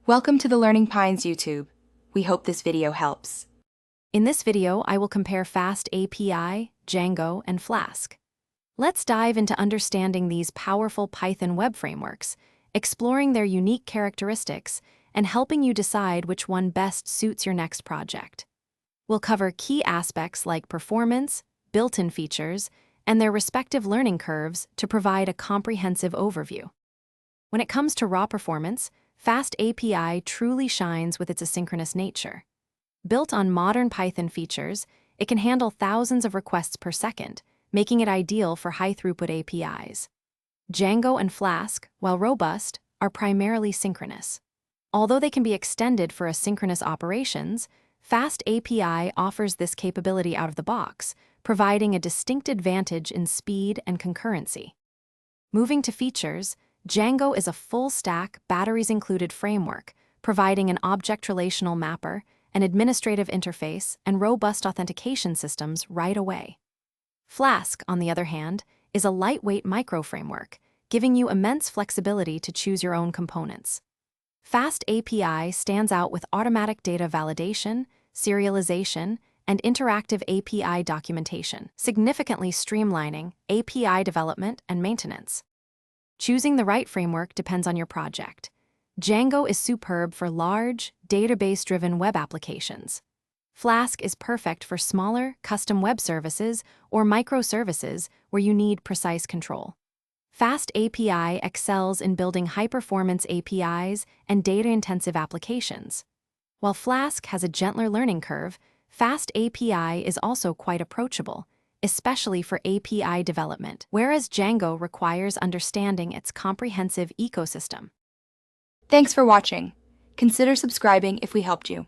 Welcome to the Learning Pines YouTube. We hope this video helps. In this video, I will compare FastAPI, Django, and Flask. Let's dive into understanding these powerful Python web frameworks, exploring their unique characteristics, and helping you decide which one best suits your next project. We'll cover key aspects like performance, built-in features, and their respective learning curves to provide a comprehensive overview. When it comes to raw performance, FastAPI truly shines with its asynchronous nature. Built on modern Python features, it can handle thousands of requests per second, making it ideal for high-throughput APIs. Django and Flask, while robust, are primarily synchronous. Although they can be extended for asynchronous operations, FastAPI offers this capability out of the box, providing a distinct advantage in speed and concurrency. Moving to features, Django is a full-stack, batteries-included framework, providing an object relational mapper, an administrative interface, and robust authentication systems right away. Flask, on the other hand, is a lightweight micro-framework, giving you immense flexibility to choose your own components. FastAPI stands out with automatic data validation, serialization, and interactive API documentation, significantly streamlining API development and maintenance. Choosing the right framework depends on your project. Django is superb for large, database-driven web applications. Flask is perfect for smaller, custom web services or microservices where you need precise control. FastAPI excels in building high-performance APIs and data-intensive applications. While Flask has a gentler learning curve, FastAPI is also quite approachable, especially for API development, whereas Django requires understanding its comprehensive ecosystem. Thanks for watching. Consider subscribing if we helped you.